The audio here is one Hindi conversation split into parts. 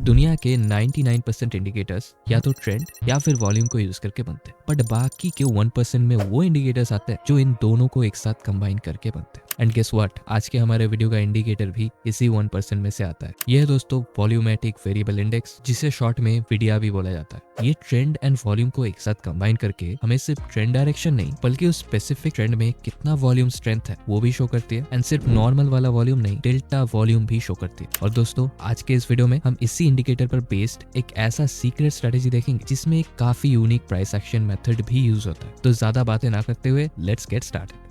दुनिया के 99% इंडिकेटर्स या तो ट्रेंड या फिर वॉल्यूम को यूज करके बनते हैं, बट बाकी के 1% में वो इंडिकेटर्स आते हैं जो इन दोनों को एक साथ कंबाइन करके बनते हैं। एंड गेस व्हाट, आज के हमारे वीडियो का इंडिकेटर भी इसी 1% में से आता है। यह है दोस्तों वॉल्यूमेट्रिक वेरिएबल इंडेक्स, जिसे शॉर्ट में वीडिया भी बोला जाता है। ये ट्रेंड एंड वॉल्यूम को एक साथ कंबाइन करके हमें सिर्फ ट्रेंड डायरेक्शन नहीं बल्कि उस स्पेसिफिक ट्रेंड में कितना वॉल्यूम स्ट्रेंथ है वो भी शो करती है। एंड सिर्फ नॉर्मल वाला वॉल्यूम नहीं, डेल्टा वॉल्यूम भी शो करती है। और दोस्तों आज के इस वीडियो में हम इसी इंडिकेटर पर बेस्ड एक ऐसा सीक्रेट स्ट्रेटेजी देखेंगे जिसमें एक काफी यूनिक प्राइस एक्शन मेथड भी यूज होता है। तो ज्यादा बातें ना करते हुए लेट्स गेट स्टार्टेड।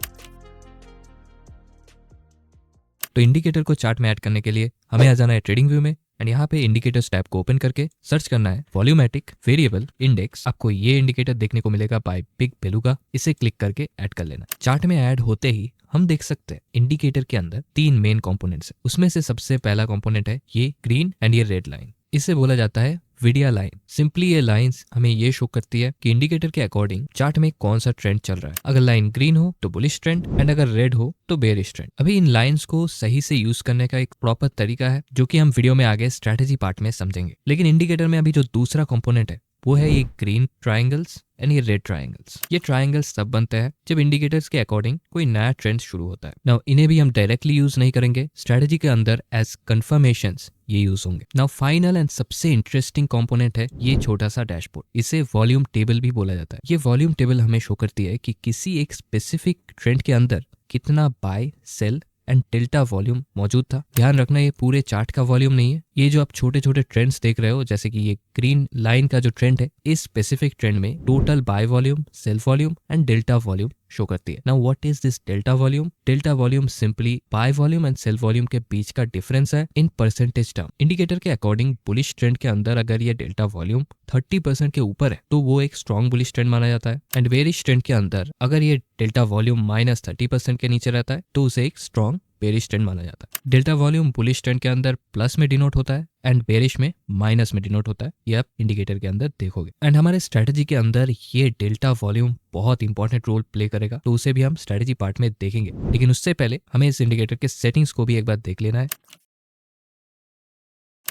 तो इंडिकेटर को चार्ट में ऐड करने के लिए हमें आ जाना है ट्रेडिंग व्यू में एंड यहाँ पे इंडिकेटर्स टैब को ओपन करके सर्च करना है वॉल्यूमेट्रिक वेरिएबल इंडेक्स। आपको ये इंडिकेटर देखने को मिलेगा बाय बिग बेलुगा। इसे क्लिक करके ऐड कर लेना। चार्ट में ऐड होते ही हम देख सकते हैं इंडिकेटर के अंदर 3 मेन कंपोनेंट्स हैं। उसमें से सबसे पहला कंपोनेंट है ये ग्रीन एंड ये रेड लाइन। इसे बोला जाता है वीडिया लाइन। सिंपली ये लाइंस हमें ये शो करती है कि इंडिकेटर के अकॉर्डिंग चार्ट में कौन सा ट्रेंड चल रहा है। अगर लाइन ग्रीन हो तो बुलिश ट्रेंड एंड अगर रेड हो तो बेयरिश ट्रेंड। अभी इन लाइंस को सही से यूज करने का एक प्रॉपर तरीका है जो कि हम वीडियो में आगे स्ट्रेटेजी पार्ट में समझेंगे। लेकिन इंडिकेटर में अभी जो दूसरा कंपोनेंट है वो है ये ग्रीन ट्रायंगल्स एंड ये रेड ट्रायंगल्स। ये ट्रायंगल्स तब बनते हैं जब इंडिकेटर्स के अकॉर्डिंग कोई नया ट्रेंड शुरू होता है। नाउ इन्हें भी हम डायरेक्टली यूज नहीं करेंगे, स्ट्रेटेजी के अंदर एज कंफर्मेशंस ये यूज होंगे। नाउ फाइनल एंड सबसे इंटरेस्टिंग कंपोनेंट है ये छोटा सा डैशबोर्ड। इसे वॉल्यूम टेबल भी बोला जाता है। ये वॉल्यूम टेबल हमें शो करती है कि किसी एक स्पेसिफिक ट्रेंड के अंदर कितना buy, sell and delta volume मौजूद था। ध्यान रखना ये पूरे चार्ट का वॉल्यूम नहीं है। ये जो आप छोटे छोटे ट्रेंड्स देख रहे हो, जैसे कि ये ग्रीन लाइन का जो ट्रेंड है, इस स्पेसिफिक ट्रेंड में total buy volume, sell volume and delta volume show करती है। Now what is this delta volume? Delta volume simply buy volume and sell volume के बीच का डिफरेंस है इन परसेंटेज टर्म। इंडिकेटर के अकॉर्डिंग बुलिश ट्रेंड के अंदर अगर ये डेल्टा वॉल्यूम 30% के ऊपर है तो वो एक स्ट्रॉन्ग बुलिश ट्रेंड माना जाता है। एंड बेरिश ट्रेंड के अंदर अगर ये डेल्टा वॉल्यूम -30% के नीचे रहता है तो उसे एक स्ट्रॉन्ग बेरिश ट्रेंड माना जाता है। डेल्टा वॉल्यूम बुलिश ट्रेंड के अंदर प्लस में डिनोट होता है एंड बेरिश में माइनस में डिनोट होता है। ये आप इंडिकेटर के अंदर देखोगे। एंड हमारे स्ट्रेटेजी के अंदर ये डेल्टा वॉल्यूम बहुत इंपॉर्टेंट रोल प्ले करेगा, तो उसे भी हम स्ट्रेटेजी पार्ट में देखेंगे। लेकिन उससे पहले हमें इस इंडिकेटर के सेटिंग्स को भी एक बार देख लेना है।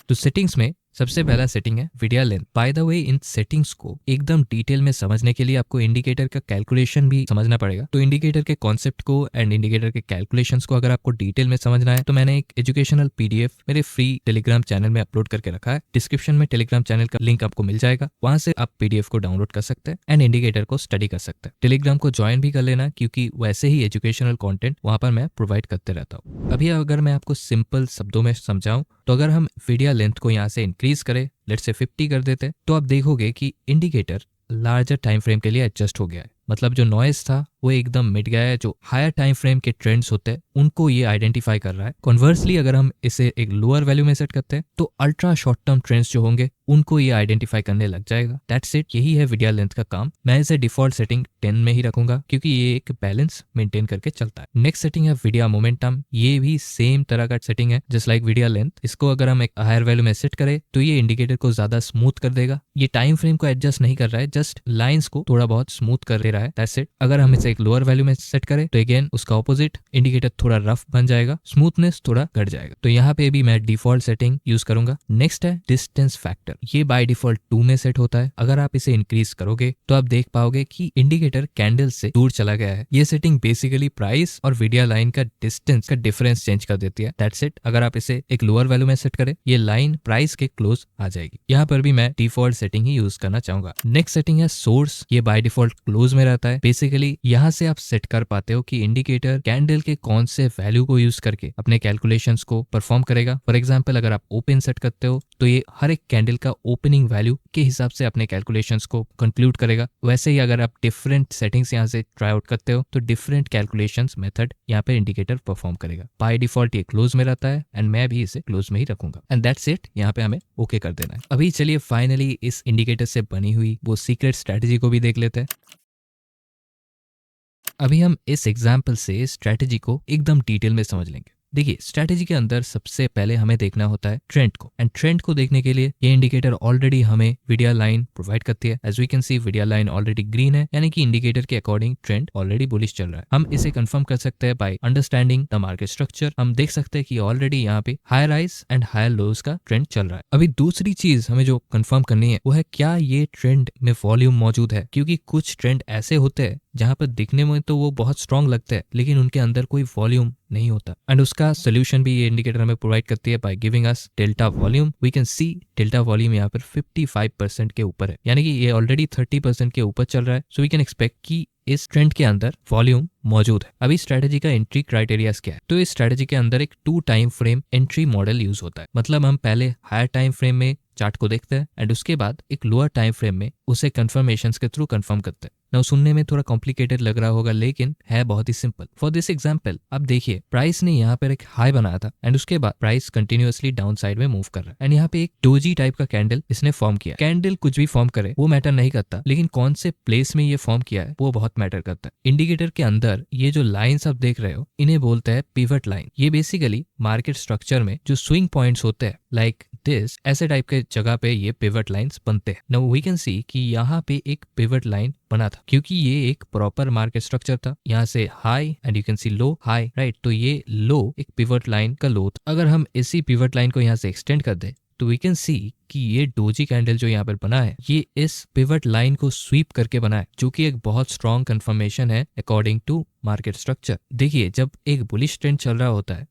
तो सेटिंग्स में सबसे पहला सेटिंग है video length. By the way in settings को एकदम डिटेल में समझने के लिए आपको इंडिकेटर का कैलकुलेशन भी समझना पड़ेगा। तो इंडिकेटर के कॉन्सेप्ट को एंड इंडिकेटर के कैलकुलेशंस को अगर आपको डिटेल में समझना है तो मैंने एक एजुकेशनल पीडीएफ मेरे फ्री टेलीग्राम चैनल में अपलोड करके रखा है। डिस्क्रिप्शन में टेलीग्राम चैनल का लिंक आपको मिल जाएगा, वहां से आप पीडीएफ को डाउनलोड कर सकते हैं एंड इंडिकेटर को स्टडी कर सकते हैं। टेलीग्राम को ज्वाइन भी कर लेना क्योंकि वैसे ही एजुकेशनल कॉन्टेंट वहां पर मैं प्रोवाइड करते रहता हूँ। अभी अगर मैं आपको सिंपल शब्दों में समझाऊं तो अगर हम वीडियो लेंथ को यहाँ से इंक्रीज करें, लेट्स से 50 कर देते हैं, तो आप देखोगे कि इंडिकेटर लार्जर टाइम फ्रेम के लिए एडजस्ट हो गया है। मतलब जो नॉइज था वो एकदम मिट गया है। जो हायर टाइम फ्रेम के ट्रेंड्स होते हैं उनको ये आइडेंटिफाई कर रहा है। कॉन्वर्सली अगर हम इसे एक लोअर वैल्यू में सेट करते हैं तो अल्ट्रा शॉर्ट टर्म ट्रेंड्स जो होंगे उनको ये आइडेंटिफाई करने लग जाएगा। दैट्स इट, यही है वीडियो लेंथ का काम। मैं इसे डिफॉल्ट सेटिंग 10 में ही रखूंगा क्योंकि ये एक बैलेंस मेंटेन करके चलता है। नेक्स्ट सेटिंग है वीडियो मोमेंटम। ये भी सेम तरह का सेटिंग है जस्ट लाइक वीडियो लेंथ। इसको अगर हम एक हायर वैल्यू में सेट करें तो ये इंडिकेटर को ज्यादा स्मूथ कर देगा। ये टाइम फ्रेम को एडजस्ट नहीं कर रहा है, जस्ट लाइंस को थोड़ा बहुत स्मूथ कर दे रहा है। That's it. अगर हम इसे एक लोअर वैल्यू में सेट करें तो अगेन उसका ऑपोजिट, इंडिकेटर थोड़ा रफ बन जाएगा, स्मूथनेस थोड़ा घट जाएगा। तो यहाँ पे भी मैं डिफॉल्ट सेटिंग यूज करूंगा। नेक्स्ट है डिस्टेंस फैक्टर। ये बाय डिफॉल्ट 2 में सेट होता है। अगर आप इसे इंक्रीज करोगे तो आप देख पाओगे कि इंडिकेटर कैंडल से दूर चला गया है। ये सेटिंग बेसिकली प्राइस और वीडियो लाइन का डिस्टेंस का डिफरेंस चेंज कर देती है। That's it. अगर आप इसे एक लोअर वैल्यू में सेट करें ये लाइन प्राइस के क्लोज आ जाएगी। यहाँ पर भी मैं डिफॉल्ट सेटिंग ही यूज करना चाहूंगा। नेक्स्ट सेटिंग है सोर्स। ये बाय डिफॉल्ट क्लोज में रहता है। बेसिकली यहाँ से आप सेट कर पाते हो कि इंडिकेटर कैंडल के कौन से वैल्यू को यूज करके अपने कैलकुलेशंस को परफॉर्म करेगा। फॉर एग्जांपल अगर आप ओपन सेट करते हो तो ये हर एक कैंडल का ओपनिंग वैल्यू के हिसाब से अपने कैलकुलेशंस को कंक्लूड करेगा। वैसे ही अगर आप डिफरेंट सेटिंग्स यहाँ से ट्राई आउट करते हो तो डिफरेंट कैलकुलेशंस मेथड यहाँ पे इंडिकेटर परफॉर्म करेगा। बाय डिफॉल्ट ये क्लोज में रहता है एंड मैं भी इसे क्लोज में ही रखूंगा। And that's it. यहाँ पे हमें ओके कर देना है। अभी चलिए फाइनली इस इंडिकेटर से बनी हुई वो सीक्रेट स्ट्रेटेजी को भी देख लेते हैं। अभी हम इस एग्जाम्पल से स्ट्रेटेजी को एकदम डिटेल में समझ लेंगे। देखिए स्ट्रैटेजी के अंदर सबसे पहले हमें देखना होता है ट्रेंड को, एंड ट्रेंड को देखने के लिए ये इंडिकेटर ऑलरेडी हमें वीडियो लाइन प्रोवाइड करती है। As we can see video line already green है, यानी कि इंडिकेटर के अकॉर्डिंग ट्रेंड ऑलरेडी बुलिश चल रहा है। हम इसे कंफर्म कर सकते हैं by understanding the market structure. हम देख सकते हैं कि ऑलरेडी यहाँ पे higher highs and higher lows का ट्रेंड चल रहा है। अभी दूसरी चीज हमें जो कंफर्म करनी है वो है क्या ये ट्रेंड में वॉल्यूम मौजूद है, क्योंकि कुछ ट्रेंड ऐसे होते हैं जहां पर दिखने में तो वो बहुत स्ट्रांग लगता है लेकिन उनके अंदर कोई वॉल्यूम नहीं होता। एंड उसका सोल्यूशन भी ये इंडिकेटर हमें प्रोवाइड करती है by giving us delta volume. We can see delta volume यहाँ पर 55% के ऊपर है, यानी कि ये ऑलरेडी 30% के ऊपर चल रहा है। सो वी कैन एक्सपेक्ट कि इस ट्रेंड के अंदर वॉल्यूम मौजूद है। अभी स्ट्रेटेजी का एंट्री क्राइटेरियाज क्या है? तो इस स्ट्रेटेजी के अंदर एक 2 time frame entry model use होता है। मतलब हम पहले हायर टाइम फ्रेम में चार्ट को देखते हैं एंड उसके बाद एक लोअर टाइम फ्रेम में उसे कंफर्मेशंस के थ्रू कंफर्म करते हैं। नाउ सुनने में थोड़ा कॉम्प्लिकेटेड लग रहा होगा लेकिन है बहुत ही सिंपल। फॉर दिस एग्जांपल अब देखिए प्राइस ने यहाँ पर एक हाई बनाया था एंड उसके बाद प्राइस कंटिन्यूअसली डाउन साइड में मूव कर रहा है एंड यहाँ पे एक डोजी टाइप का कैंडल इसने फॉर्म किया। कैंडल कुछ भी फॉर्म करे वो मैटर नहीं करता, लेकिन कौन से प्लेस में ये फॉर्म किया है वो बहुत मैटर करता है। इंडिकेटर के अंदर ये जो लाइन्स आप देख रहे हो इन्हें बोलते हैं पिवट लाइन। ये बेसिकली मार्केट स्ट्रक्चर में जो स्विंग पॉइंट्स होते हैं लाइक दिस, ऐसे टाइप के जगह पे ये पिवट लाइंस बनते हैं। नाउ वी कैन सी कि यहाँ पे एक पिवट लाइन बना था क्योंकि ये एक प्रॉपर मार्केट स्ट्रक्चर था। यहाँ से high and you can see low high, right. तो ये लो एक पिवट लाइन का लो था। अगर हम इसी पिवट लाइन को यहाँ से एक्सटेंड कर दे तो वी कैन सी कि ये डोजी कैंडल जो यहाँ पर बना है ये इस पिवट लाइन को स्वीप करके बना है, जो कि एक बहुत स्ट्रॉन्ग कंफर्मेशन है अकॉर्डिंग टू मार्केट स्ट्रक्चर। देखिए जब एक बुलिश ट्रेंड चल रहा होता है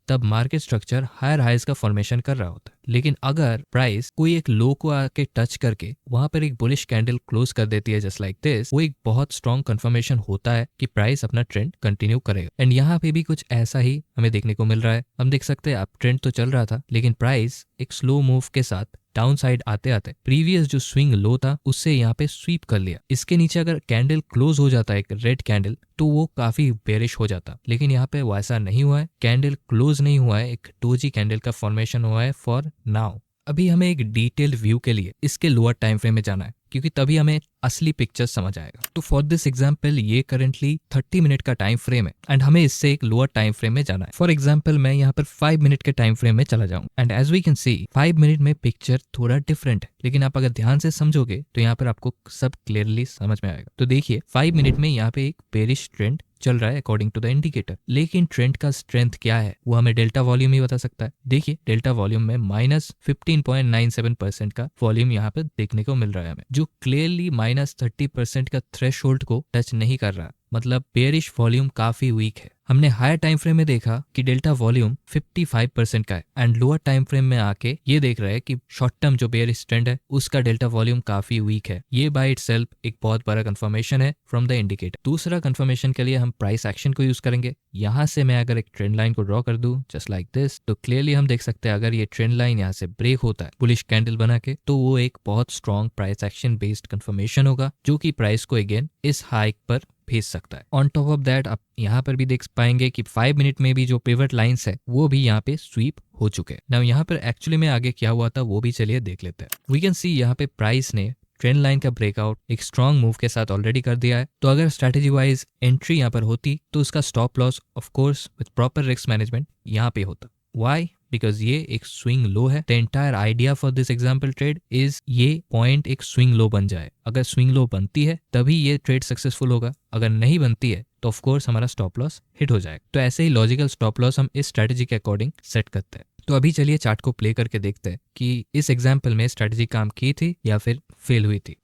तब मार्केट स्ट्रक्चर हायर हाइज का फॉर्मेशन कर रहा होता है, लेकिन अगर प्राइस कोई एक लो को आके टच करके वहां पर एक बुलिश कैंडल क्लोज कर देती है जस्ट लाइक दिस, वो एक बहुत स्ट्रॉन्ग कंफर्मेशन होता है कि प्राइस अपना ट्रेंड कंटिन्यू करेगा। एंड यहाँ पे भी कुछ ऐसा ही हमें देखने को मिल रहा है। हम देख सकते हैं अब ट्रेंड तो चल रहा था लेकिन प्राइस एक स्लो मूव के साथ डाउन साइड आते आते प्रीवियस जो स्विंग लो था उससे यहाँ पे स्वीप कर लिया। इसके नीचे अगर कैंडल क्लोज हो जाता है एक रेड कैंडल तो वो काफी बेरिश हो जाता, लेकिन यहाँ पे वैसा नहीं हुआ है। कैंडल क्लोज नहीं हुआ है, एक डोजी कैंडल का फॉर्मेशन हुआ है फॉर नाउ। अभी हमें एक डिटेल्ड व्यू के लिए इसके लोअर टाइम फ्रेम में जाना है क्योंकि तभी हमें असली पिक्चर समझ आएगा। तो फॉर दिस एग्जांपल ये करंटली 30 मिनट का टाइम फ्रेम है एंड हमें इससे एक लोअर टाइम फ्रेम में जाना है। फॉर एग्जांपल मैं यहाँ पर 5 मिनट के टाइम फ्रेम में चला जाऊँ and as we can see 5 minute में पिक्चर थोड़ा डिफरेंट है, लेकिन आप अगर ध्यान से समझोगे तो यहाँ पर आपको सब क्लियरली समझ में आएगा। तो देखिए 5 मिनट में यहाँ पे एक बेरिश ट्रेंड चल रहा है अकॉर्डिंग टू द इंडिकेटर, लेकिन ट्रेंड का स्ट्रेंथ क्या है वो हमें डेल्टा वॉल्यूम ही बता सकता है। देखिए डेल्टा वॉल्यूम में -15.97% का वॉल्यूम यहाँ पे देखने को मिल रहा है हमें, जो क्लियरली -30% का थ्रेशोल्ड को टच नहीं कर रहा। मतलब बेयरिश वॉल्यूम काफी वीक है। हमने हायर टाइम फ्रेम में देखा कि डेल्टा वॉल्यूम 55% का है एंड लोअर टाइम फ्रेम में आके ये देख रहे हैं कि शॉर्ट टर्म जो बेयरिश ट्रेंड है उसका डेल्टा वॉल्यूम काफी वीक है। ये बाय इटसेल्फ एक बहुत बड़ा कंफर्मेशन है फ्रॉम द इंडिकेटर। दूसरा कंफर्मेशन के लिए हम प्राइस एक्शन को यूज करेंगे। यहाँ से मैं अगर एक ट्रेंड लाइन को ड्रॉ कर दूं जस्ट लाइक दिस, तो क्लियरली हम देख सकते हैं अगर ये ट्रेंड लाइन यहाँ से ब्रेक होता है बुलिश कैंडल बना के, तो वो एक बहुत strong price action based confirmation होगा जो कि प्राइस को अगेन इस हाइक पर भेज सकता है। ऑन टॉप ऑफ दैट आप यहाँ पर भी देख पाएंगे कि 5 मिनट में भी जो पिवट लाइंस है वो भी यहाँ पे स्वीप हो चुके हैं। नाउ यहाँ पर एक्चुअली में आगे क्या हुआ था वो भी चलिए देख लेते हैं। वी कैन सी यहाँ पे प्राइस ने ट्रेंड लाइन का ब्रेकआउट एक स्ट्रॉन्ग मूव के साथ ऑलरेडी कर दिया है। तो अगर स्ट्रैटेजी वाइज एंट्री यहाँ पर होती तो उसका stop loss of course with proper risk management यहाँ पे होता। व्हाई? बिकॉज ये एक स्विंग लो है। The entire idea for this example trade is ये पॉइंट एक स्विंग लो बन जाए। अगर स्विंग लो बनती है तभी ये ट्रेड सक्सेसफुल होगा, अगर नहीं बनती है तो ऑफ कोर्स हमारा स्टॉप लॉस हिट हो जाएगा। तो ऐसे ही लॉजिकल स्टॉप लॉस हम इस स्ट्रैटेजी के अकॉर्डिंग सेट करते हैं। तो अभी चलिए चार्ट को प्ले करके देखते हैं कि इस एग्जाम्पल में स्ट्रैटेजी काम की थी या फिर फेल हुई थी।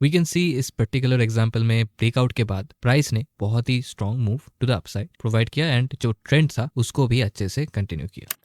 वी कैन सी इस पर्टिकुलर एग्जाम्पल में ब्रेकआउट के बाद प्राइस ने बहुत ही strong move to the upside provide किया एंड जो ट्रेंड था उसको भी अच्छे से कंटिन्यू किया।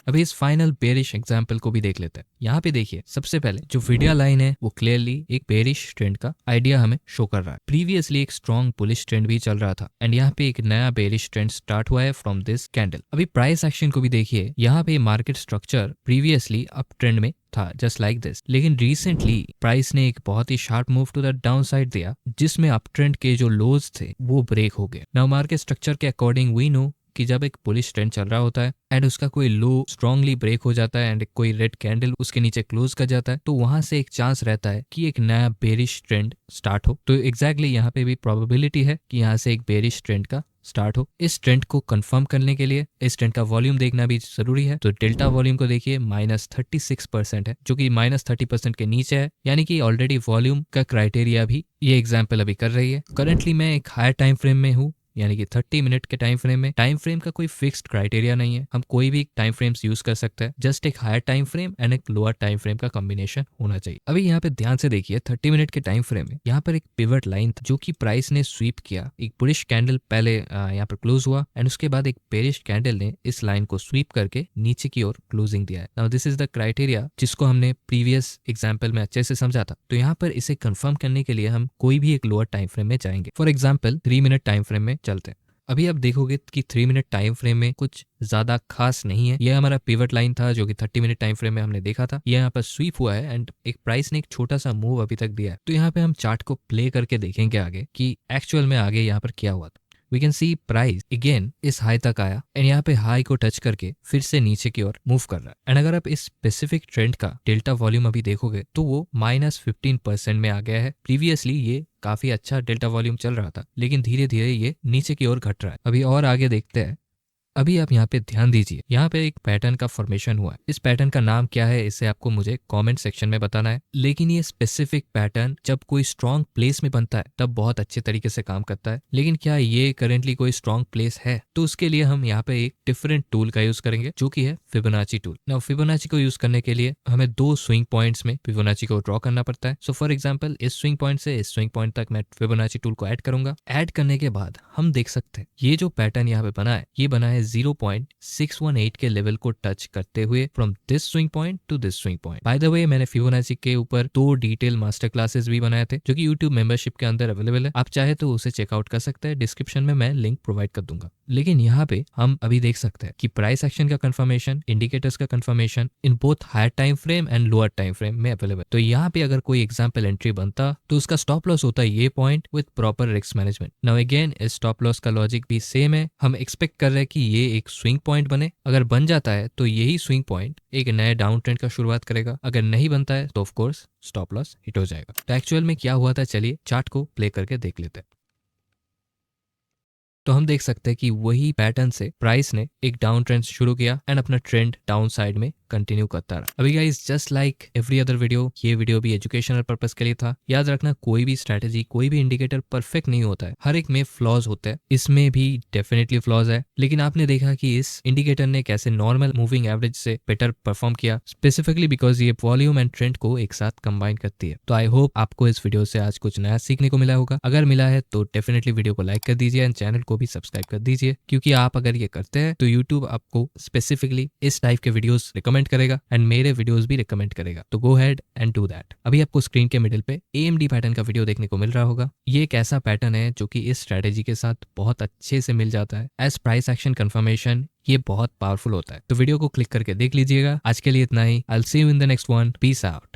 अभी इस फाइनल बेरिश एग्जाम्पल को भी देख लेते हैं। यहाँ पे देखिए सबसे पहले जो वीडियो लाइन है वो क्लियरली एक बेरिश ट्रेंड का आइडिया हमें शो कर रहा है। प्रीवियसली एक स्ट्रॉन्ग बुलिश ट्रेंड भी चल रहा था एंड यहाँ पे एक नया बेरिश ट्रेंड स्टार्ट हुआ है फ्रॉम दिस कैंडल। अभी प्राइस एक्शन को भी देखिए, यहाँ पे market structure previously uptrend में था जस्ट लाइक दिस, लेकिन रिसेंटली प्राइस ने एक बहुत ही sharp move to the downside दिया जिसमें अप ट्रेंड के जो लोज थे वो ब्रेक हो गए। नाउ मार्केट स्ट्रक्चर के अकॉर्डिंग वी नो कि जब एक बुलिश ट्रेंड चल रहा होता है एंड उसका कोई लो स्ट्रांगली ब्रेक हो जाता है एंड कोई रेड कैंडल उसके नीचे क्लोज कर जाता है, तो वहां से एक चांस रहता है कि एक नया बेरिश ट्रेंड स्टार्ट हो। तो एग्जैक्टली यहाँ पे भी प्रोबेबिलिटी है कि यहाँ से एक बेरिश ट्रेंड का स्टार्ट हो। इस ट्रेंड को कंफर्म करने के लिए इस ट्रेंड का वॉल्यूम देखना भी जरूरी है। तो डेल्टा वॉल्यूम को देखिए -36% है, जो कि -30% के नीचे है, यानी कि ऑलरेडी वॉल्यूम का क्राइटेरिया भी ये एग्जाम्पल अभी कर रही है। करंटली मैं एक हायर टाइम फ्रेम में हूँ, यानी कि 30 मिनट के टाइम फ्रेम में। टाइम फ्रेम का कोई फिक्स्ड क्राइटेरिया नहीं है, हम कोई भी टाइम फ्रेम्स यूज कर सकते हैं। जस्ट एक हायर टाइम फ्रेम एंड एक लोअर टाइम फ्रेम का कॉम्बिनेशन होना चाहिए। अभी यहाँ पे ध्यान से देखिए 30 मिनट के टाइम फ्रेम में यहाँ पर एक पिवट लाइन था जो कि प्राइस ने स्वीप किया। एक बुलिश कैंडल पहले यहाँ पर क्लोज हुआ एंड उसके बाद एक बेरिश कैंडल ने इस लाइन को स्वीप करके नीचे की ओर क्लोजिंग दिया है। Now this is the criteria जिसको हमने प्रीवियस एग्जाम्पल में अच्छे से समझा था। तो यहाँ पर इसे कंफर्म करने के लिए हम कोई भी एक लोअर टाइम फ्रेम में जाएंगे। For example 3 minute time frame में चलते हैं। अभी आप देखोगे कि 3 मिनट टाइम फ्रेम में कुछ ज्यादा खास नहीं है। यह हमारा पिवट लाइन था जो कि 30 मिनट टाइम फ्रेम में हमने देखा था। यह यहाँ पर स्वीप हुआ है एंड एक प्राइस ने एक छोटा सा मूव अभी तक दिया है। तो यहाँ पे हम चार्ट को प्ले करके देखेंगे आगे कि एक्चुअल में आगे यहाँ पर क्या हुआ था। We can see price again इस हाई तक आया एंड यहाँ पे हाई को टच करके फिर से नीचे की ओर मूव कर रहा है। एंड अगर आप इस स्पेसिफिक ट्रेंड का डेल्टा वॉल्यूम अभी देखोगे तो वो -15% में आ गया है। प्रीवियसली ये काफी अच्छा डेल्टा वॉल्यूम चल रहा था, लेकिन धीरे धीरे ये नीचे की ओर घट रहा है। अभी और आगे देखते हैं। अभी आप यहाँ पे ध्यान दीजिए, यहाँ पे एक पैटर्न का फॉर्मेशन हुआ है। इस पैटर्न का नाम क्या है इसे आपको मुझे कमेंट सेक्शन में बताना है। लेकिन ये स्पेसिफिक पैटर्न जब कोई स्ट्रॉन्ग प्लेस में बनता है तब बहुत अच्छे तरीके से काम करता है। लेकिन क्या ये करेंटली कोई स्ट्रॉन्ग प्लेस है? तो उसके लिए हम यहाँ पे एक डिफरेंट टूल का यूज करेंगे जो कि है फिबोनाची टूल। नाउ फिबोनाची को यूज करने के लिए हमें 2 स्विंग पॉइंट्स में फिबोनाची को ड्रॉ करना पड़ता है। सो फॉर एग्जाम्पल इस स्विंग पॉइंट से इस स्विंग पॉइंट तक मैं फिबोनाची टूल को ऐड करूंगा। ऐड करने के बाद हम देख सकते हैं ये जो पैटर्न यहाँ पे बना है, ये बना है 0.618 के लेवल को टच करते हुए from this swing point two this swing point. By the way मैंने फिबोनाची के ऊपर 2 डिटेल मास्टर क्लासेस भी बनाए थे जो कि YouTube मेंबरशिप के अंदर अवेलेबल है। आप चाहे तो उसे चेकआउट कर सकते हैं, डिस्क्रिप्शन में मैं लिंक प्रोवाइड कर दूंगा। लेकिन यहाँ पे हम अभी देख सकते हैं कि प्राइस एक्शन का कंफर्मेशन, इंडिकेटर्स का confirmation in both higher time frame and lower time frame में अवेलेबल। तो यहाँ पे अगर कोई एग्जाम्पल एंट्री बनता तो उसका स्टॉप लॉस होता है ये point with proper risk management. Now again इस स्टॉप लॉस का लॉजिक भी सेम है। हम एक्सपेक्ट कर रहे हैं कि ये एक स्विंग पॉइंट बने। अगर बन जाता है तो यही स्विंग पॉइंट एक नए डाउन ट्रेंड का शुरुआत करेगा। अगर नहीं बनता है तो of course stop loss hit हो जाएगा। तो एक्चुअल में क्या हुआ था, चलिए चार्ट को प्ले करके देख लेते हैं। तो हम देख सकते हैं कि वही पैटर्न से प्राइस ने एक डाउन ट्रेंड शुरू किया एंड अपना ट्रेंड डाउन साइड में कंटिन्यू करता रहा। अभी guys just like every other video, ये वीडियो भी एजुकेशनल पर्पस के लिए था। याद रखना कोई भी स्ट्रैटेजी, कोई भी इंडिकेटर परफेक्ट नहीं होता है, हर एक में फ्लॉज होते हैं। इसमें भी डेफिनेटली फ्लॉज है, लेकिन आपने देखा कि इस इंडिकेटर ने कैसे नॉर्मल मूविंग एवरेज से बेटर परफॉर्म किया, स्पेसिफिकली बिकॉज ये वॉल्यूम एंड ट्रेंड को एक साथ कंबाइन करती है। तो आई होप आपको इस वीडियो से आज कुछ नया सीखने को मिला होगा। अगर मिला है तो डेफिनेटली वीडियो को लाइक कर दीजिए एंड चैनल को भी सब्सक्राइब कर दीजिए, क्योंकि आप अगर ये करते हैं तो यूट्यूब आपको स्पेसिफिकली इस टाइप के वीडियोस रिकमेंड करेगा एंड मेरे वीडियोस भी रिकमेंड करेगा। तो गो हेड एंड डू दैट। अभी आपको स्क्रीन के मिडिल पे AMD पैटर्न का वीडियो देखने को मिल रहा होगा। ये एक ऐसा पैटर्न है जो कि इस स्ट्रेटेजी के साथ बहुत अच्छे से मिल जाता है। एज प्राइस एक्शन कंफर्मेशन ये बहुत पावरफुल होता है। तो वीडियो को क्लिक करके देख लीजिएगा। आज के लिए इतना ही। I will see you in the next one. Peace out.